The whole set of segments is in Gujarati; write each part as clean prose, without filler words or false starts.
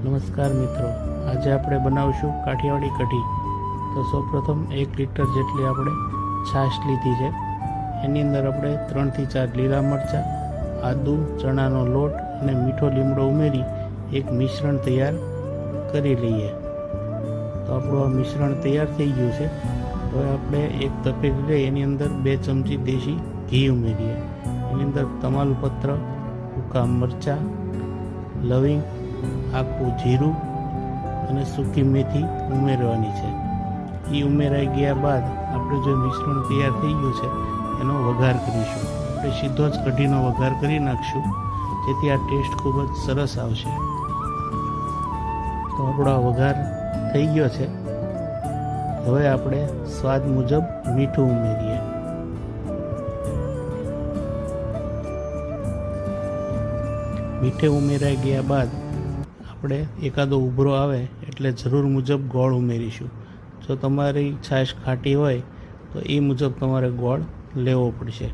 નમસ્કાર મિત્રો, આજે આપણે બનાવશું કાઠિયાવાડી કઢી। તો સૌપ્રથમ 1 લીટર જેટલી આપણે છાશ લીધી છે। એની અંદર આપણે 3 થી 4 લીલા મરચાં, આદુ, ચણાનો લોટ અને મીઠો લીમડો ઉમેરી એક મિશ્રણ તૈયાર કરી લઈએ। તો આપણું આ મિશ્રણ તૈયાર થઈ ગયું છે। હવે આપણે એક તપેલી લઈ એની અંદર 2 ચમચી દેશી ઘી ઉમેરીએ। એની અંદર તમાલપત્ર, સૂકા મરચાં, લવિંગ, આખું જીરું અને સૂકી મેથી ઉમેરવાની છે। એ ઉમેરાઈ ગયા બાદ આપણે જે મિશ્રણ તૈયાર થઈ ગયું છે એનો વઘાર કરીશું। આપણે સીધો જ કઢીનો વઘાર કરી નાખશું, જેથી આ ટેસ્ટ ખૂબ જ સરસ આવશે। તો આપણો આ વઘાર થઈ ગયો છે। હવે આપણે સ્વાદ મુજબ મીઠું ઉમેરીએ। મીઠે ઉમેરાઈ ગયા બાદ આપણે એકાદો ઉભરો આવે એટલે જરૂર મુજબ ગોળ ઉમેરીશું। જો તમારી છાશ ખાટી હોય તો એ મુજબ તમારે ગોળ લેવો પડશે।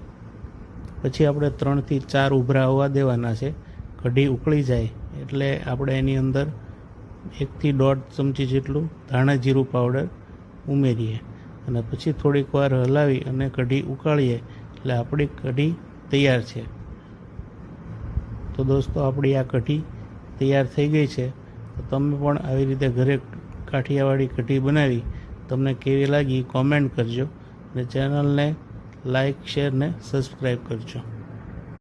પછી આપણે 3 થી 4 ઉભરા આવવા દેવાના છે। કઢી ઉકળી જાય એટલે આપણે એની અંદર 1 થી 1.5 ચમચી જેટલું ધાણા જીરું પાવડર ઉમેરીએ અને પછી થોડીક વાર હલાવી અને કઢી ઉકાળીએ એટલે આપણી કઢી તૈયાર છે। તો દોસ્તો, આપણી આ કઢી તૈયાર થઈ ગઈ છે। તો તમે પણ આવી રીતે ઘરે કાઠિયાવાડી કઢી બનાવી તમને કેવી લાગી કોમેન્ટ કરજો અને ચેનલને લાઈક, શેર ને સબસ્ક્રાઈબ કરજો।